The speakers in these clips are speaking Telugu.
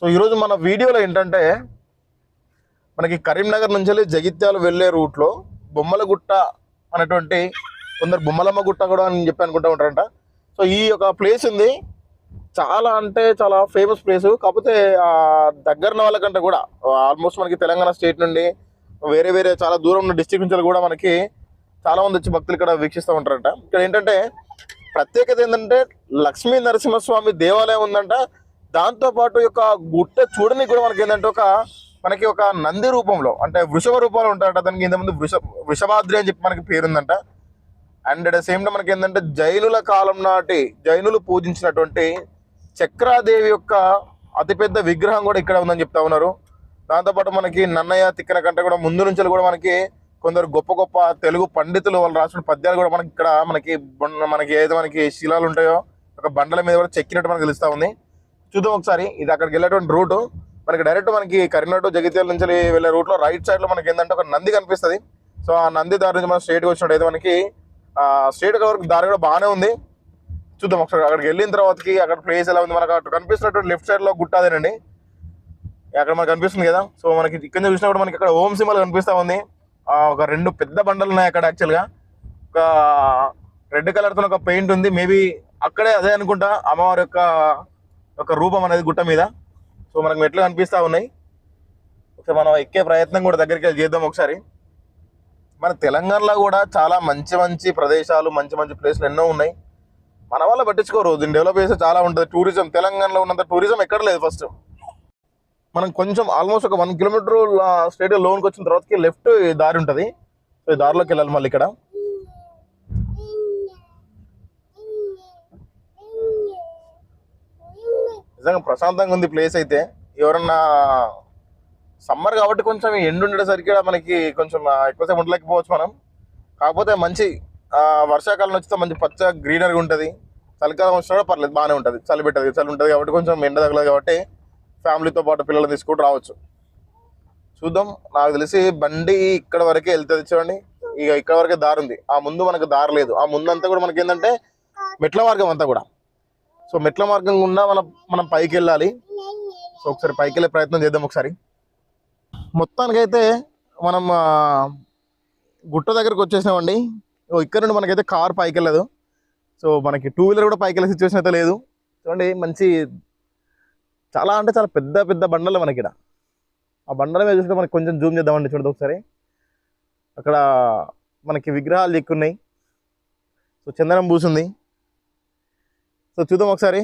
సో ఈరోజు మన వీడియోలో ఏంటంటే మనకి కరీంనగర్ నుంచి వెళ్ళి జగిత్యాల వెళ్ళే రూట్లో బొమ్మలగుట్ట అనేటువంటి కొందరు బొమ్మలమ్మ గుట్ట కూడా అని చెప్పి అనుకుంటూ ఉంటారంట. సో ఈ యొక్క ప్లేస్ ఉంది, చాలా అంటే చాలా ఫేమస్ ప్లేస్. కాకపోతే దగ్గర వాళ్ళకంటే కూడా ఆల్మోస్ట్ మనకి తెలంగాణ స్టేట్ నుండి వేరే వేరే చాలా దూరం ఉన్న డిస్ట్రిక్ట్ నుంచి కూడా మనకి చాలా మంది వచ్చి భక్తులు ఇక్కడ వీక్షిస్తూ ఉంటారంట. ఇక్కడ ఏంటంటే ప్రత్యేకత ఏంటంటే లక్ష్మీ నరసింహస్వామి దేవాలయం ఉందంట. దాంతోపాటు యొక్క గుట్ట చూడని కూడా మనకి ఏంటంటే మనకి ఒక నంది రూపంలో అంటే వృషభ రూపంలో ఉంటారట. దానికి ఇంతకుముందు వృషభాద్రి అని చెప్పి మనకి పేరుందంట. And at the same time మనకి ఏంటంటే జైనుల కాలం నాటి జైనులు పూజించినటువంటి చక్రాదేవి యొక్క అతిపెద్ద విగ్రహం కూడా ఇక్కడ ఉందని చెప్తా ఉన్నారు. దాంతోపాటు మనకి నన్నయ్య తిక్కన కంటే కూడా ముందు నుంచి కూడా మనకి కొందరు గొప్ప గొప్ప తెలుగు పండితులు వాళ్ళు రాసిన పద్యాలు కూడా మనకి ఇక్కడ మనకి ఏదో మనకి శిలాలు ఉంటాయో ఒక బండల మీద కూడా చెక్కినట్టు మనకు తెలుస్తూ ఉంది. చూద్దాం ఒకసారి. ఇది అక్కడికి వెళ్ళేటువంటి రూటు మనకి డైరెక్ట్ మనకి కరీంనగర్ జగిత్యాల నుంచి వెళ్ళే రూట్లో రైట్ సైడ్ లో మనకి ఏంటంటే ఒక నంది కనిపిస్తుంది. సో ఆ నంది దారి నుంచి మనం స్ట్రేట్గా వచ్చినట్టు అయితే మనకి స్ట్రేట్ వరకు దారి కూడా బాగానే ఉంది. చూద్దాం ఒకసారి. అక్కడికి వెళ్ళిన తర్వాతకి అక్కడ ప్లేస్ ఎలా ఉంది మనకు అటు కనిపిస్తున్నటువంటి లెఫ్ట్ సైడ్ లో గుట్ట అదేనండి, అక్కడ మనకు కనిపిస్తుంది కదా. సో మనకి ఇక్కడ చూసినప్పుడు మనకి అక్కడ ఓం సింబల్ కనిపిస్తా ఉంది. ఒక రెండు పెద్ద బండలు ఉన్నాయి అక్కడ. యాక్చువల్గా ఒక రెడ్ కలర్తో ఒక పెయింట్ ఉంది. మేబీ అక్కడే అదే అనుకుంటా అమ్మవారి యొక్క రూపం అనేది గుట్ట మీద. సో మనకు మెట్లు కనిపిస్తూ ఉన్నాయి. ఒకసారి మనం ఎక్కే ప్రయత్నం కూడా దగ్గరికి వెళ్ళి చేద్దాం ఒకసారి. మన తెలంగాణలో కూడా చాలా మంచి మంచి ప్రదేశాలు మంచి మంచి ప్లేస్లు ఎన్నో ఉన్నాయి. మన వల్ల పట్టించుకోరు. దీన్ని డెవలప్ చేస్తే చాలా ఉంటుంది. టూరిజం తెలంగాణలో ఉన్నంత టూరిజం ఎక్కడ లేదు. ఫస్ట్ మనం కొంచెం ఆల్మోస్ట్ ఒక 1 కిలోమీటర్ స్ట్రేట్ లోన్కి వచ్చిన తర్వాతకి లెఫ్ట్ దారి ఉంటుంది. సో ఈ దారిలోకి వెళ్ళాలి మళ్ళీ. ఇక్కడ నిజంగా ప్రశాంతంగా ఉంది ప్లేస్ అయితే. ఎవరన్నా సమ్మర్ కాబట్టి కొంచెం ఎండు ఉండేసరికి మనకి కొంచెం ఎక్కువసేపు ఉండలేకపోవచ్చు మనం. కాకపోతే మంచి వర్షాకాలం వచ్చితే మంచి పచ్చ గ్రీనరీగా ఉంటుంది. చలికాలం వచ్చినా కూడా పర్లేదు, బాగానే ఉంటుంది. చలి ఉంటుంది కాబట్టి కొంచెం ఎండ తగలదు కాబట్టి ఫ్యామిలీతో పాటు పిల్లల్ని తీసుకుంటూ రావచ్చు. చూద్దాం. నాకు తెలిసి బండి ఇక్కడ వరకే వెళ్తుంది. చూడండి, ఇక ఇక్కడ వరకే దారి ఉంది. ఆ ముందు మనకు దారి లేదు. ఆ ముందు అంతా కూడా మనకి ఏంటంటే మెట్ల మార్గం అంతా కూడా. సో మెట్ల మార్గం గుండా మనం పైకి వెళ్ళాలి. సో ఒకసారి పైకి వెళ్ళే ప్రయత్నం చేద్దాం ఒకసారి. మొత్తానికైతే మనం గుట్ట దగ్గరకు వచ్చేసినామండి. ఇక్కడ నుండి మనకైతే కార్ పైకి వెళ్ళదు. సో మనకి 2 వీలర్ కూడా పైకి వెళ్ళే సిచ్యువేషన్ అయితే లేదు. చూడండి, మంచి చాలా అంటే చాలా పెద్ద పెద్ద బండలు మనకి ఇక్కడ. ఆ బండల మీద చూస్తే మనకి కొంచెం జూమ్ చేద్దామండి. చూడదు ఒకసారి. అక్కడ మనకి విగ్రహాలు ఎక్కున్నాయి. సో చందనం పూసుంది. సో చూద్దాం ఒకసారి.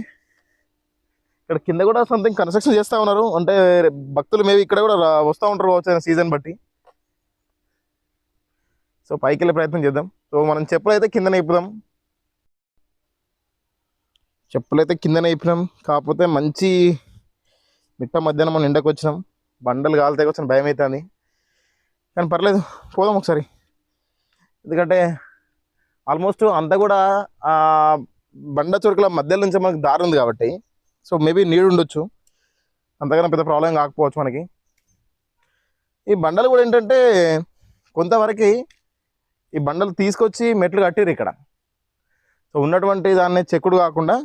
ఇక్కడ కింద కూడా సంథింగ్ కన్స్ట్రక్షన్ చేస్తూ ఉన్నారు. అంటే భక్తులు మేబీ ఇక్కడ కూడా వస్తూ ఉంటారు కావచ్చు సీజన్ బట్టి. సో పైకి వెళ్ళే ప్రయత్నం చేద్దాం. సో మనం చెప్పులైతే కిందనే ఇప్పుదాం. కాకపోతే మంచి మిట్ట మధ్యాహ్నం మనం ఎండకు వచ్చినాం. బండలు కాలితే వచ్చిన భయం అవుతుంది. కానీ పర్లేదు, పోదాం ఒకసారి. ఎందుకంటే ఆల్మోస్ట్ అంతా కూడా బండ చురుకుల మధ్యలో నుంచి మనకు దారి ఉంది కాబట్టి సో మేబీ నీడు ఉండొచ్చు. అంతకన్నా పెద్ద ప్రాబ్లం కాకపోవచ్చు మనకి. ఈ బండలు కూడా ఏంటంటే కొంతవరకు ఈ బండలు తీసుకొచ్చి మెట్లు కట్టిరు ఇక్కడ. సో ఉన్నటువంటి దాన్ని చెక్కుడు కాకుండా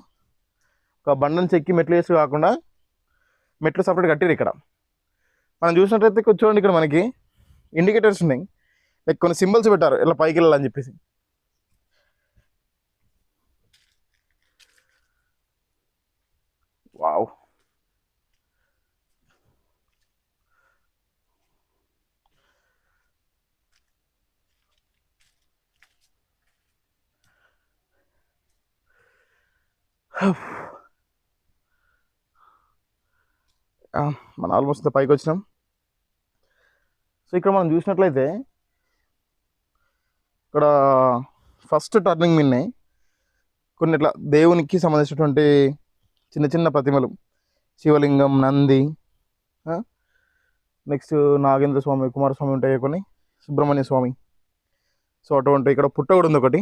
ఒక బండను చెక్కి మెట్లు వేసి కాకుండా మెట్లు సపరేట్ కట్టిరు ఇక్కడ. మనం చూసినట్లయితే చూడండి, ఇక్కడ మనకి ఇండికేటర్స్ ఉన్నాయి. లైక్ కొన్ని సింబల్స్ పెట్టారు ఇలా పైకి వెళ్ళాలని చెప్పేసి. వావ్, మనం ఆల్మోస్ట్ పైకి వచ్చినాం. సో ఇక్కడ మనం చూసినట్లయితే ఇక్కడ ఫస్ట్ టర్నింగ్ మిన్నే కొన్ని ఇట్లా దేవునికి సంబంధించినటువంటి చిన్న చిన్న ప్రతిమలు, శివలింగం, నంది, నెక్స్ట్ నాగేంద్ర స్వామి, కుమారస్వామి ఉంటాయి కొన్ని, సుబ్రహ్మణ్య స్వామి. సో అటువంటి ఇక్కడ పుట్ట కూడా ఉంది ఒకటి.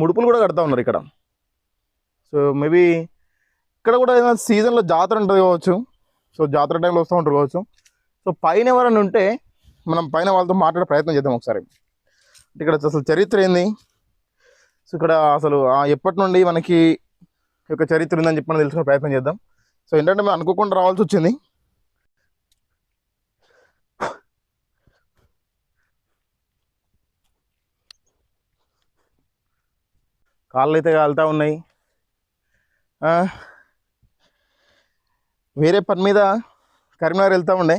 ముడుపులు కూడా కడతా ఉన్నారు ఇక్కడ. సో మేబీ ఇక్కడ కూడా ఏదైనా సీజన్లో జాతర ఉంటుంది కావచ్చు. సో జాతర టైంలో వస్తూ ఉంటారు కావచ్చు. సో పైన ఎవరైనా ఉంటే మనం పైన వాళ్ళతో మాట్లాడే ప్రయత్నం చేద్దాం ఒకసారి. ఇక్కడ అసలు చరిత్ర ఏంది, సో ఇక్కడ అసలు ఎప్పటి నుండి మనకి యొక్క చరిత్ర ఉందని చెప్పి మనం తెలుసుకునే ప్రయత్నం చేద్దాం. సో ఏంటంటే మేము అనుకోకుండా రావాల్సి వచ్చింది. కాళ్ళు అయితే కాలుతూ ఉన్నాయి. వేరే పని మీద కరీంనగర్ వెళ్తూ ఉండే.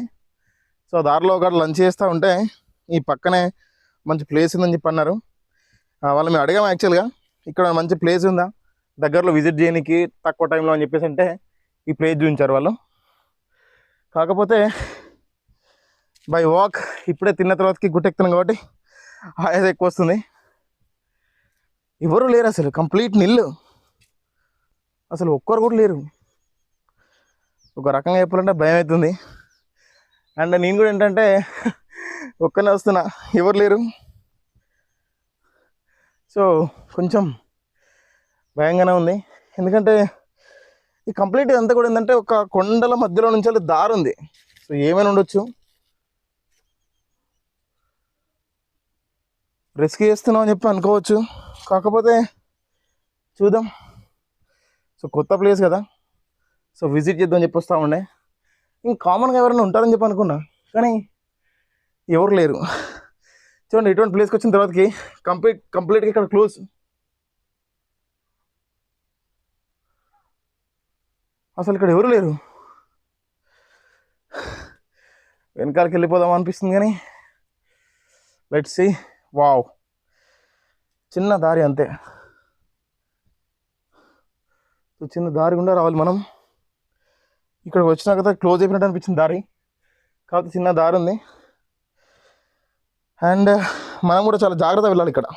సో దారిలో ఒక లంచ్ చేస్తూ ఉంటే ఈ పక్కనే మంచి ప్లేస్ ఉందని చెప్పి అన్నారు. వాళ్ళు మేము అడిగాము యాక్చువల్గా, ఇక్కడ మంచి ప్లేస్ ఉందా దగ్గరలో విజిట్ చేయడానికి తక్కువ టైంలో అని చెప్పేసి అంటే ఈ ప్లేస్ చూపించారు వాళ్ళు. కాకపోతే బై వాక్ ఇప్పుడే తిన్న తర్వాతకి గుట్టెక్కుతున్నాం కాబట్టి ఆయాస ఎక్కువ వస్తుంది. ఎవరు లేరు అసలు, కంప్లీట్ నిల్లు, అసలు ఒక్కరు కూడా లేరు. ఒక రకంగా చెప్పాలంటే భయం అవుతుంది. అండ్ నేను కూడా ఏంటంటే ఒక్కనే వస్తున్నా, ఎవరు లేరు. సో కొంచెం భయంగానే ఉంది. ఎందుకంటే ఈ కంప్లీట్ అంతా కూడా ఏంటంటే ఒక కొండల మధ్యలో నుంచి దారి ఉంది. సో ఏమైనా ఉండొచ్చు. రిస్క్ చేస్తున్నాం అని చెప్పి అనుకోవచ్చు, కాకపోతే చూద్దాం. సో కొత్త ప్లేస్ కదా, సో విజిట్ చేద్దామని చెప్పి వస్తూ ఉండే. ఇంక కామన్గా ఎవరైనా ఉంటారని చెప్పి అనుకున్నా, కానీ ఎవరు లేరు. చూడండి ఇటువంటి ప్లేస్కి వచ్చిన తర్వాతకి కంప్లీట్గా ఇక్కడ క్లోజ్. అసలు ఇక్కడ ఎవరు లేరు. వెనకాలకి వెళ్ళిపోదాం అనిపిస్తుంది కానీ లెట్స్ సీ. వావ్, చిన్న దారి అంతే. చిన్న దారి గుండా రావాలి మనం. ఇక్కడికి వచ్చినా కదా క్లోజ్ అయిపోయినట్టు అనిపించింది దారి, కాకపోతే చిన్న దారి ఉంది. అండ్ మనం కూడా చాలా జాగ్రత్తగా వెళ్ళాలి ఇక్కడ,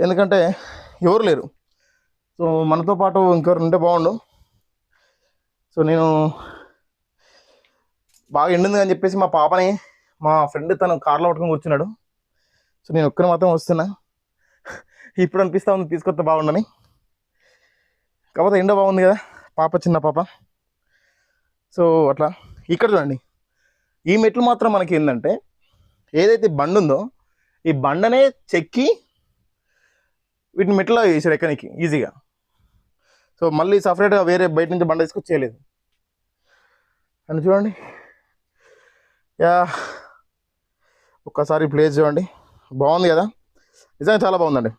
ఎందుకంటే ఎవరు లేరు. సో మనతో పాటు ఇంకెవరు ఉంటే బాగుండు. సో నేను బాగా ఎండింది అని చెప్పేసి మా పాపని, మా ఫ్రెండ్ తను కార్లో పట్టుకొని కూర్చున్నాడు. సో నేను ఒక్కరి మాత్రం వస్తున్నా. ఇప్పుడు అనిపిస్తూ ఉంది తీసుకొస్తే బాగుండని, కాకపోతే ఎండ బాగుంది కదా, పాప చిన్న పాప. సో అట్లా ఇక్కడ చూడండి, ఈ మెట్లు మాత్రం మనకి ఏంటంటే ఏదైతే బండి ఉందో ఈ బండనే చెక్కి వీటిని మెట్లలో వేసాడు ఎక్కనికి ఈజీగా. సో మళ్ళీ సపరేట్గా వేరే బయట నుంచి బండ తీసుకొచ్చి చేయలేదు. అని చూడండి, యా ఒక్కసారి ప్లేస్ చూడండి, బాగుంది కదా, నిజంగా చాలా బాగుందండి.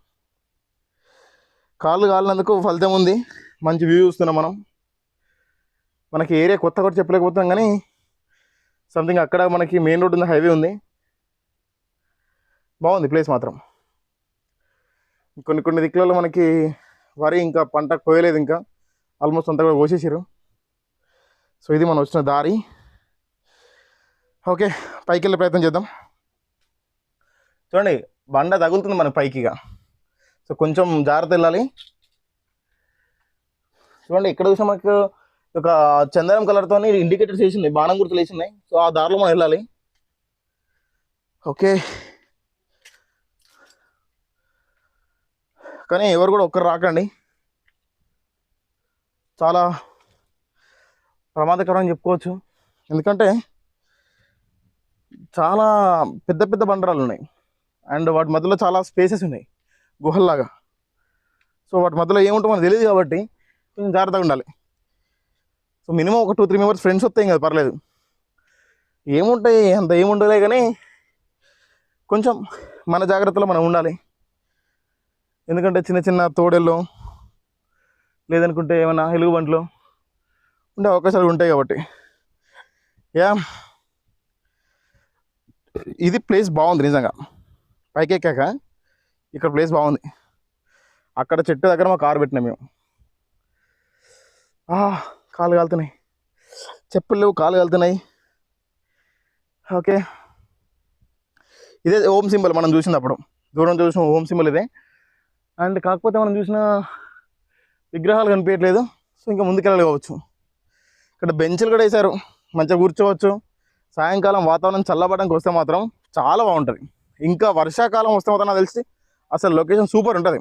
కాళ్ళు కాలినందుకు ఫలితం ఉంది, మంచి వ్యూ చూస్తున్నాం మనం. మనకి ఏరియా కొత్త కూడా చెప్పలేకపోతాం, కానీ సంథింగ్ అక్కడ మనకి మెయిన్ రోడ్ ఉంది, హైవే ఉంది, బాగుంది ప్లేస్ మాత్రం. కొన్ని దిక్కులలో మనకి వరి ఇంకా పంట కోయలేదు, ఇంకా ఆల్మోస్ట్ అంతా కూడా కోసేసారు. సో ఇది మనం వచ్చిన దారి. ఓకే, పైకి వెళ్ళే ప్రయత్నం చేద్దాం. చూడండి బండ తగులుతుంది మనకి పైకిగా, సో కొంచెం జాగ్రత్త వెళ్ళాలి. చూడండి ఇక్కడ చూసాం మనకు ఒక చందనం కలర్తో ఇండికేటర్స్ వేసి ఉన్నాయి, బాణం గుర్తులు వేసి ఉన్నాయి. సో ఆ దారిలో మనం వెళ్ళాలి. ఓకే, కానీ ఎవరు కూడా ఒక్కరు రాకండి, చాలా ప్రమాదకరం అని చెప్పుకోవచ్చు. ఎందుకంటే చాలా పెద్ద బండరాలు ఉన్నాయి, అండ్ వాటి మధ్యలో చాలా స్పేసెస్ ఉన్నాయి గుహల్లాగా. సో వాటి మధ్యలో ఏముంటుందో మనకు తెలియదు కాబట్టి కొంచెం జాగ్రత్తగా ఉండాలి. సో మినిమం ఒక 2-3 మెంబర్స్ ఫ్రెండ్స్ వస్తాయి కదా, పర్లేదు. ఏముంటాయి అంత ఏముండలే, కానీ కొంచెం మన జాగ్రత్తలో మనం ఉండాలి. ఎందుకంటే చిన్న తోడెల్లో లేదనుకుంటే ఏమైనా ఎలుగుబంట్లు ఉండే అవకాశాలు ఉంటాయి కాబట్టి. యా ఇది ప్లేస్ బాగుంది నిజంగా, పైకి ఎక్కాక ఇక్కడ ప్లేస్ బాగుంది. అక్కడ చెట్టు దగ్గర మా కారు పెట్టినాం మేము. కాలు కాలుతున్నాయి, చెప్పులు లేవు, కాలు కాలుతున్నాయి. ఓకే, ఇదే ఓం సింబల్ మనం చూసినప్పుడు, దూరం చూసిన ఓం సింబల్ ఇదే. అండ్ కాకపోతే మనం చూసిన విగ్రహాలు కనిపించట్లేదు. సో ఇంకా ముందుకెళ్ళాలి కావచ్చు. ఇక్కడ బెంచ్లు కూడా వేశారు, మంచిగా కూర్చోవచ్చు. సాయంకాలం వాతావరణం చల్లబడడానికి వస్తే మాత్రం చాలా బాగుంటుంది. ఇంకా వర్షాకాలం వస్తే మాత్రం నాకు తెలిసి అసలు లొకేషన్ సూపర్ ఉంటుంది.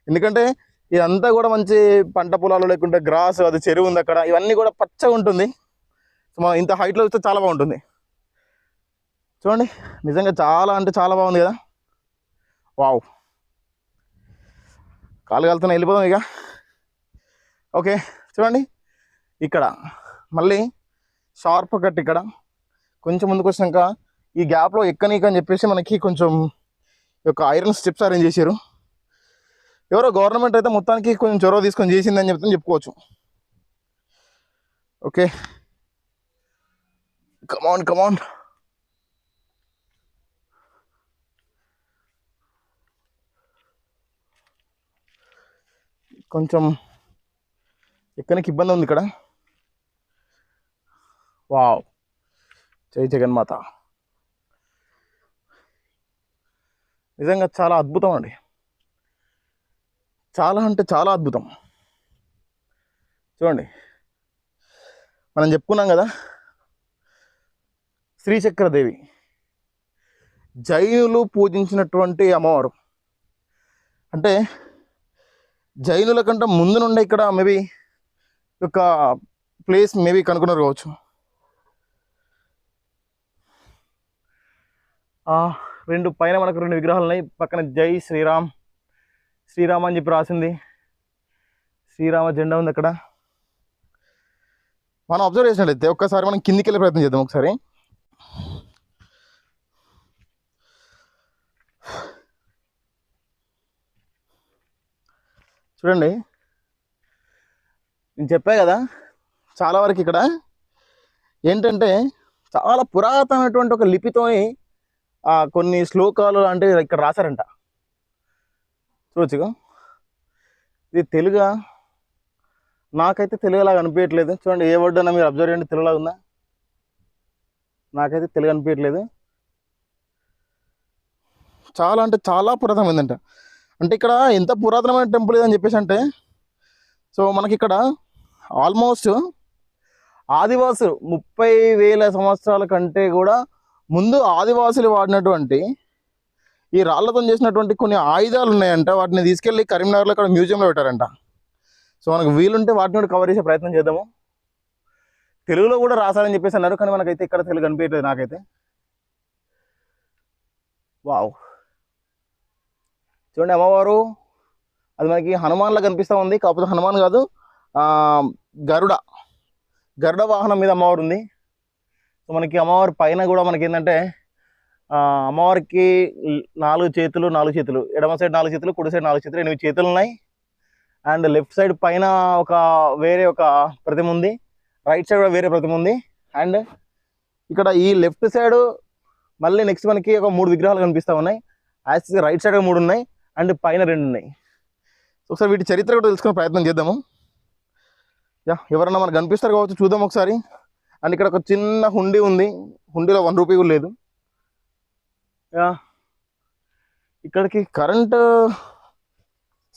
ఎందుకంటే ఇదంతా కూడా మంచి పంట పొలాలు, లేకుంటే గ్రాస్, అది చెరువు ఉంది అక్కడ, ఇవన్నీ కూడా పచ్చగా ఉంటుంది. సో మనం ఇంత హైట్లో చూస్తే చాలా బాగుంటుంది. చూడండి నిజంగా చాలా అంటే చాలా బాగుంది కదా. వావ్, కాలు కాలుతున్నా, వెళ్ళిపోదాం ఇక. ఓకే, చూడండి ఇక్కడ మళ్ళీ షార్ప్ కట్ ఇక్కడ కొంచెం ముందుకు వచ్చినాక ఈ గ్యాప్లో ఎక్కనీకని చెప్పేసి మనకి కొంచెం ఈ యొక్క ఐరన్ స్టెప్స్ అరేంజ్ చేశారు. ఎవరో గవర్నమెంట్ అయితే మొత్తానికి కొంచెం చొరవ తీసుకొని చేసిందని చెప్పుకోవచ్చు. ఓకే, కమాన్ కమాన్. కొంచెం ఎక్కనికి ఇబ్బంది ఉంది ఇక్కడ. వావ్, జై జగన్మాత. నిజంగా చాలా అద్భుతం అండి, చాలా అంటే చాలా అద్భుతం. చూడండి, మనం చెప్పుకున్నాం కదా శ్రీచక్రదేవి జైనులు పూజించినటువంటి అమ్మవారు. అంటే జైనుల కంటే ముందు నుండే ఇక్కడ మేబీ ఒక ప్లేస్ మేబీ కనుక్కున్నారు కావచ్చు. రెండు పైన మనకు 2 విగ్రహాలు ఉన్నాయి. పక్కన జై శ్రీరామ్, శ్రీరామ్ అని చెప్పి రాసింది. శ్రీరామ జెండా ఉంది అక్కడ. మనం అబ్జర్వ్ చేసినట్లయితే ఒక్కసారి మనం కిందికి వెళ్ళే ప్రయత్నం చేద్దాం ఒకసారి. చూడండి, నేను చెప్పా కదా చాలా వరకు ఇక్కడ ఏంటంటే చాలా పురాతనమైనటువంటి ఒక లిపితోని కొన్ని శ్లోకాలు అంటే ఇక్కడ రాశారంట. చూడొచ్చుగా, ఇది తెలుగా? నాకైతే తెలుగులాగా అనిపించట్లేదు. చూడండి, ఏ వర్డ్ అన్నా మీరు అబ్జర్వ్ చేయండి, తెలుగులాగా ఉందా? నాకైతే తెలుగు అనిపించట్లేదు. చాలా అంటే చాలా పురాతనమైందంట. అంటే ఇక్కడ ఎంత పురాతనమైన టెంపుల్ ఇదని చెప్పేసి అంటే, సో మనకి ఇక్కడ ఆల్మోస్ట్ ఆదివాసులు 30,000 సంవత్సరాల కంటే కూడా ముందు ఆదివాసులు వాడినటువంటి ఈ రాళ్లతో చేసినటువంటి కొన్ని ఆయుధాలు ఉన్నాయంట. వాటిని తీసుకెళ్ళి కరీంనగర్లో ఇక్కడ మ్యూజియంలో పెట్టారంట. సో మనకు వీలుంటే వాటిని కూడా కవర్ చేసే ప్రయత్నం చేద్దాము. తెలుగులో కూడా రాశారని చెప్పేసి అన్నారు, కానీ మనకైతే ఇక్కడ తెలుగు కనిపించలేదు నాకైతే. వావ్, చూడండి అమ్మవారు, అది మనకి హనుమాన్లా కనిపిస్తూ ఉంది. కాకపోతే హనుమాన్ కాదు, గరుడ వాహనం మీద అమ్మవారు ఉంది. సో మనకి అమ్మవారి పైన కూడా మనకి ఏంటంటే అమ్మవారికి 4 చేతులు, ఎడమ సైడ్ 4 చేతులు, కుడి సైడ్ 4 చేతులు, 8 చేతులు ఉన్నాయి. అండ్ లెఫ్ట్ సైడ్ పైన వేరే ఒక ప్రతిమ ఉంది, రైట్ సైడ్ కూడా వేరే ప్రతిమ ఉంది. అండ్ ఇక్కడ ఈ లెఫ్ట్ సైడ్ మళ్ళీ నెక్స్ట్ మనకి ఒక 3 విగ్రహాలు కనిపిస్తూ ఉన్నాయి. యాక్చువల్గా రైట్ సైడ్ 3 ఉన్నాయి అండ్ పైన 2 ఉన్నాయి. ఒకసారి వీటి చరిత్ర కూడా తెలుసుకునే ప్రయత్నం చేద్దాము. ఎవరన్నా మనకు కనిపిస్తారు కావచ్చు, చూద్దాం ఒకసారి. అండ్ ఇక్కడ ఒక చిన్న హుండీ ఉంది, హుండీలో 1 రూపీ కూడా లేదు. ఇక్కడికి కరెంటు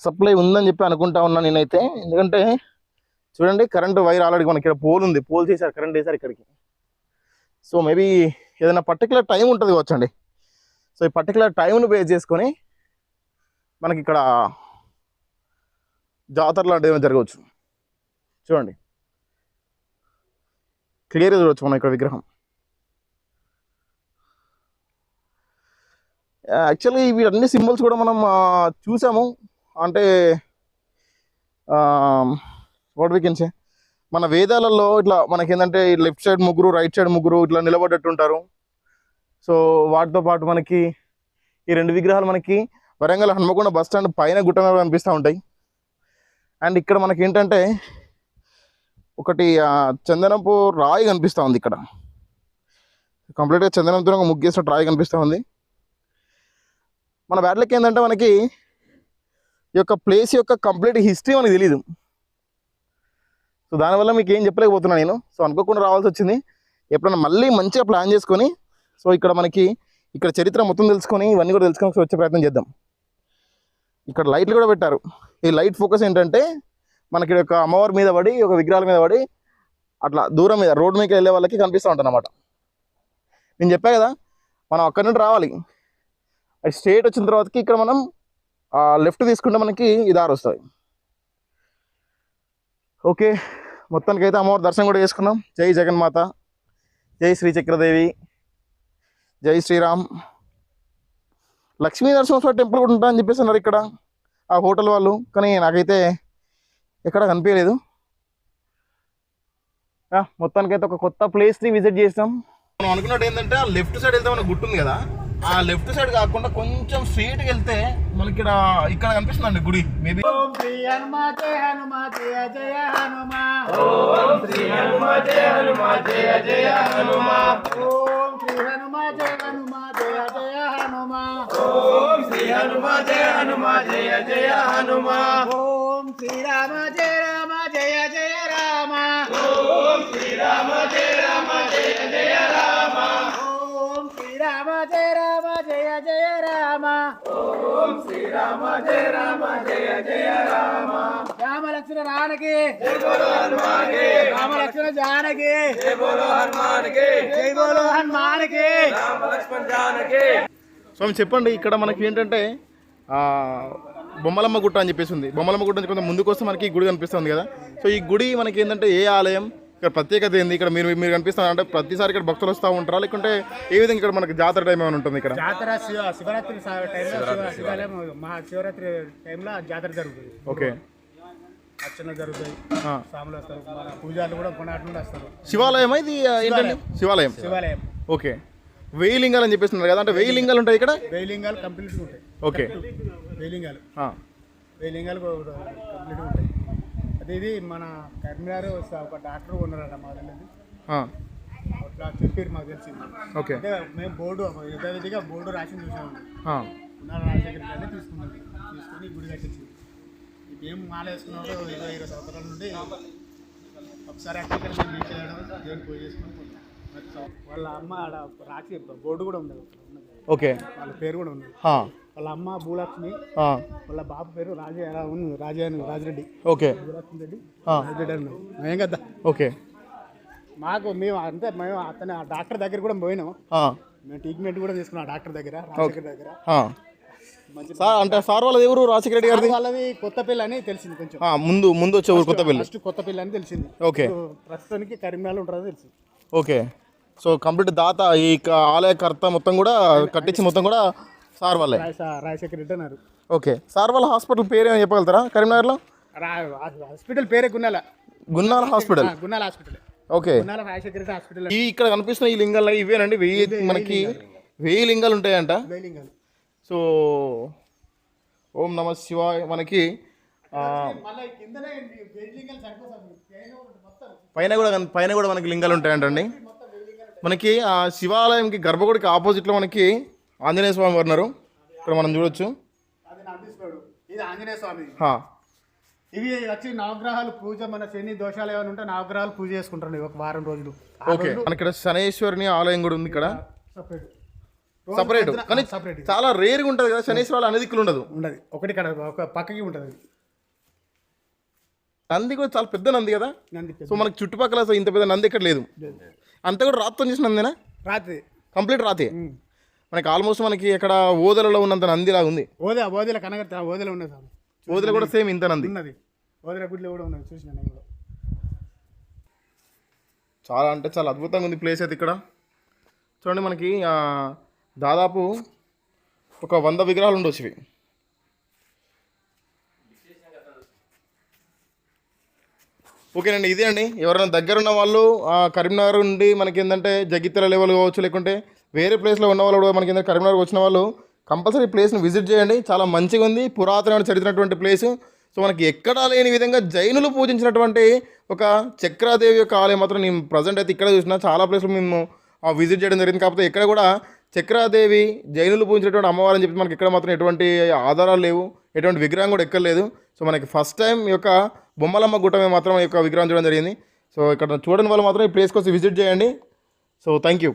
సప్లై ఉందని చెప్పి అనుకుంటా ఉన్నా నేనైతే. ఎందుకంటే చూడండి, కరెంటు వైర్ ఆల్రెడీ మనకి ఇక్కడ పోల్ ఉంది, పోల్ చేశారు, కరెంట్ వేశారు ఇక్కడికి. సో మేబీ ఏదైనా పర్టికులర్ టైం ఉంటుంది కావచ్చు అండి. సో ఈ పర్టికులర్ టైంను బేస్ చేసుకొని మనకి ఇక్కడ జాతర లాంటివి ఏమైనా జరగవచ్చు. చూడండి, క్లియర్గా చూడవచ్చు మనం ఇక్కడ విగ్రహం. యాక్చువల్లీ ఇవి అన్ని సింబల్స్ కూడా మనం చూసాము. అంటే వాట్ వీ కెన్ సే, మన వేదాలలో ఇట్లా మనకి ఏంటంటే లెఫ్ట్ సైడ్ 3, రైట్ సైడ్ 3 ఇట్లా నిలబడ్డట్టు ఉంటారు. సో వాటితో పాటు మనకి ఈ 2 విగ్రహాలు మనకి వరంగల్ హన్మకొండ బస్ స్టాండ్ పైన గుట్ట మీద కనిపిస్తూ ఉంటాయి. అండ్ ఇక్కడ మనకి ఏంటంటే ఒకటి చందనపు రాయి కనిపిస్తూ ఉంది. ఇక్కడ కంప్లీట్గా చందనంతో ఒక ముగ్గేసిన రాయి కనిపిస్తూ ఉంది. మన బ్యాడ్లకి ఏంటంటే మనకి ఈ యొక్క ప్లేస్ యొక్క కంప్లీట్ హిస్టరీ మనకి తెలీదు. సో దానివల్ల మీకు ఏం చెప్పలేకపోతున్నాను నేను. సో అనుకోకుండా రావాల్సి వచ్చింది. ఎప్పుడైనా మళ్ళీ మంచిగా ప్లాన్ చేసుకొని సో ఇక్కడ మనకి ఇక్కడ చరిత్ర మొత్తం తెలుసుకొని ఇవన్నీ కూడా తెలుసుకొని వచ్చే ప్రయత్నం చేద్దాం. ఇక్కడ లైట్లు కూడా పెట్టారు. ఈ లైట్ ఫోకస్ ఏంటంటే మనకి ఒక అమ్మవారి మీద పడి, ఒక విగ్రహాల మీద పడి అట్లా దూరం మీద రోడ్డు మీద వెళ్ళే వాళ్ళకి కనిపిస్తూ ఉంటుంది అన్నమాట. నేను చెప్పా కదా, మనం అక్కడి నుండి రావాలి. అది స్ట్రేట్ వచ్చిన తర్వాతకి ఇక్కడ మనం లెఫ్ట్ తీసుకుంటే మనకి ఈ దారి వస్తుంది. ఓకే, మొత్తానికి అయితే అమ్మవారి దర్శనం కూడా చేసుకున్నాం. జై జగన్మాత, జై శ్రీచక్రదేవి, జై శ్రీరామ్. లక్ష్మీ నరసింహస్వామి టెంపుల్ కూడా ఉంటుందని చెప్పేసి అన్నారు ఇక్కడ ఆ హోటల్ వాళ్ళు. కానీ నాకైతే ఎక్కడ కనిపించలేదు. మొత్తానికైతే ఒక కొత్త ప్లేస్ని విజిట్ చేసాం. మనం అనుకున్నట్టు ఏంటంటే ఆ లెఫ్ట్ సైడ్ వెళ్తే మనకు గుట్టు ఉంది కదా, ఆ లెఫ్ట్ సైడ్ కాకుండా కొంచెం స్ట్రీట్కి వెళ్తే మనకి ఇక్కడ కనిపిస్తుందండి గుడి. మేబీ ఓం శ్రీ హనుమా జయ హనుమా జయ జయ హనుమా. ఓం శ్రీ హనుమా జయ హనుమా జయ జయ హనుమా. ఓం శ్రీ హనుమా జయ హనుమా జయ జయ హనుమా. ఓం శ్రీ హనుమా జయ హనుమా జయ జయ హనుమా. ఓం శ్రీరామ జయ రామ జయ జయ రామ. ఓం శ్రీరామ జయ రామ జయ జయ రామ. ఓం శ్రీరామ జయ రామ జయ జయ రామ. ఓం శ్రీరామ జయ రామ జయ జయ రామ. రామ లక్ష్మణ రాణకి జై బోలో హనుమాన్ కి. రామ లక్ష్మణ జానకి జై బోలో హనుమాన్ కి. జై బోలో హనుమానికి. రామ లక్ష్మణ జానకి. స్వామి చెప్పండి, ఇక్కడ మనకి ఏంటంటే బొమ్మలమ్మ గుట్ట అని చెప్పేసి ఉంది. బొమ్మలమ్మ గుట్ట నుంచి కొంచెం ముందుకు వస్తే మనకి ఈ గుడి కనిపిస్తుంది కదా. సో ఈ గుడి మనకి ఏంటంటే ఏ ఆలయం, ఇక్కడ ప్రత్యేకత ఏంది, ఇక్కడ మీరు కనిపిస్తారు అంటే ప్రతిసారి ఇక్కడ భక్తులు వస్తూ ఉంటారా, లేకుంటే ఏ విధంగా ఇక్కడ మనకి జాతర టైం ఏమైనా ఉంటుంది ఇక్కడ? జాతర శివరాత్రి టైంలో శివాలయం మహాశివరాత్రి టైంలో జాతర జరుగుతుంది. ఓకే, అర్చన జరుగుతాయి, స్వాములు వస్తారు, మన పూజారులు కూడా కొనాటి నుండి వస్తారు. శివాలయం ఇది ఏంటండి? శివాలయం. శివాలయం. ఓకే, 1000 లింగాలు అని చెప్పేస్తున్నారు కదా, అంటే 1000 లింగాలు ఉంటాయి ఇక్కడ? 1000 లింగాలు కంప్లీట్గా ఉంటాయి. ఓకే, 1000 లింగాలు 1000 లింగాలు కంప్లీట్గా ఉంటాయి. అదే ఇది మన కరీంనగర్ ఒక డాక్టర్ ఉన్నారట మా వెళ్ళేది, అట్లా చెప్పారు మాకు తెలిసింది. ఓకే, అంటే మేము బోర్డు యథావిధిగా బోర్డు రాసి చూసాము. ఉన్నారు రాజశేఖర్ తీసుకుని గుడి కట్టించింది. మేము మాల వేసుకున్నప్పుడు 20 సంవత్సరాల నుండి ఒకసారి అక్కడ బీచ్ చేయడం దేవుని పూజ చేసుకుని వాళ్ళ అమ్మ ఆడ రాసి బోర్డు కూడా ఉంది. ఓకే, వాళ్ళ పేరు కూడా ఉంది. వాళ్ళ అమ్మ భూలక్ష్మి, వాళ్ళ బాబు పేరు రాజిరెడ్డి. ఓకే, భూలక్ష్మి రెడ్డి రాజిరెడ్డి అన్నాం ఏం కదా. ఓకే, మేము అతను ఆ డాక్టర్ దగ్గర కూడా పోయినాం. మేము ట్రీట్మెంట్ కూడా తీసుకున్నాం డాక్టర్ దగ్గర, రాజశేఖర్ దగ్గర. సార్ అంటే సార్ వాళ్ళది ఎవరు? రాజశేఖర రెడ్డి గారిది వాళ్ళది కొత్తపల్లి అని తెలిసింది. కొంచెం ముందు వచ్చే ఊరు కొత్తపల్లి. ఫస్ట్ కొత్తపల్లి అని తెలిసింది. ఓకే, ప్రస్తుతానికి కరీంనగర్లో ఉంటుందో తెలిసింది. ఓకే, సో కంప్లీట్ దాత ఈ ఆలయకర్త మొత్తం కూడా కట్టించి మొత్తం కూడా సార్ వాళ్ళే, రాజశేఖర్ రెడ్డి అన్నారు. ఓకే, సార్ వాళ్ళ హాస్పిటల్ పేరు ఏమైనా చెప్పగలుగుతారా కరీంనగర్లో? హాస్పిటల్ పేరే గున్నాల హాస్పిటల్. గున్నాల హాస్పిటల్. ఓకే, గున్నాల రాజశేఖర రెడ్డి హాస్పిటల్. ఈ ఇక్కడ కనిపిస్తున్న ఈ లింగాలు ఇవేనండి, 1000 లింగాలు ఉంటాయంట. 1000 లింగాలు. సో ఓం నమ శివాయ. మనకి పైన కూడా మనకి లింగాలు ఉంటాయంటండి. మనకి ఆ శివాలయంకి గర్భగుడికి ఆపోజిట్లో మనకి ఆంజనేయ స్వామి ఉన్నారు, ఇక్కడ మనం చూడొచ్చు. ఇది ఆంజనేయ స్వామి. ఇవి వచ్చి నవగ్రహాలు పూజ, మన శని దోషాలు ఏమైనా ఉంటే నవగ్రహాలు పూజ చేసుకుంటారు ఒక వారం రోజులు. ఓకే, మనకి ఇక్కడ శనేశ్వరుని ఆలయం కూడా ఉంది ఇక్కడ, సపరేట్. కానీ చాలా రేర్గా ఉంటుంది కదా శనేశ్వరాలు, అనేది దిక్కులు ఉండదు. ఒకటి ఒక పక్కకి ఉంటుంది. నంది కూడా చాలా పెద్ద నంది కదా. సో మనకి చుట్టుపక్కల ఇంత పెద్ద నంది ఇక్కడ లేదు. అంతా కూడా రాతితో చేసిన నందినా? రాతి, కంప్లీట్ రాతి. మనకి ఆల్మోస్ట్ మనకి ఇక్కడ ఓదలలో ఉన్నంత నంది లాగా ఉంది. ఓదల కనగర్ ఓదల ఉన్నది. ఓదల కూడా సేమ్ ఇంత నంది ఉన్నది. ఓదల గుడిలో కూడా ఉన్నది, చూసిన. చాలా అంటే చాలా అద్భుతంగా ఉంది ప్లేస్ అయితే ఇక్కడ. చూడండి, మనకి దాదాపు ఒక 100 విగ్రహాలు ఉండొచ్చు ఇవి. ఓకేనండి, ఇదే అండి. ఎవరైనా దగ్గర ఉన్న వాళ్ళు కరీంనగర్ నుండి మనకి ఏంటంటే జగిత్యాల లెవెల్ కావచ్చు, లేకుంటే వేరే ప్లేస్లో ఉన్న వాళ్ళు కూడా మనకి ఏంటంటే కరీంనగర్ వచ్చిన వాళ్ళు కంపల్సరీ ప్లేస్ని విజిట్ చేయండి. చాలా మంచిగా ఉంది, పురాతనమైన చరిత్రటువంటి ప్లేసు. సో మనకి ఎక్కడా లేని విధంగా జైనులు పూజించినటువంటి ఒక చక్రాదేవి యొక్క ఆలయం మాత్రం నేను ప్రజెంట్ అయితే ఇక్కడ చూసిన. చాలా ప్లేస్లో మేము విజిట్ చేయడం జరిగింది, కాకపోతే ఎక్కడ కూడా చక్రాదేవి జైనులు పూజించినటువంటి అమ్మవారు అని చెప్పి మనకి ఇక్కడ మాత్రం ఎటువంటి ఆధారాలు లేవు, ఎటువంటి విగ్రహం కూడా ఎక్కలేదు. సో మనకి ఫస్ట్ టైం ఈ యొక్క బొమ్మలమ్మ గుట్టమే మాత్రం ఈ యొక్క విగ్రహం చూడడం జరిగింది. సో ఇక్కడ చూడని వాళ్ళు మాత్రం ఈ ప్లేస్కి వచ్చి విజిట్ చేయండి. So thank you.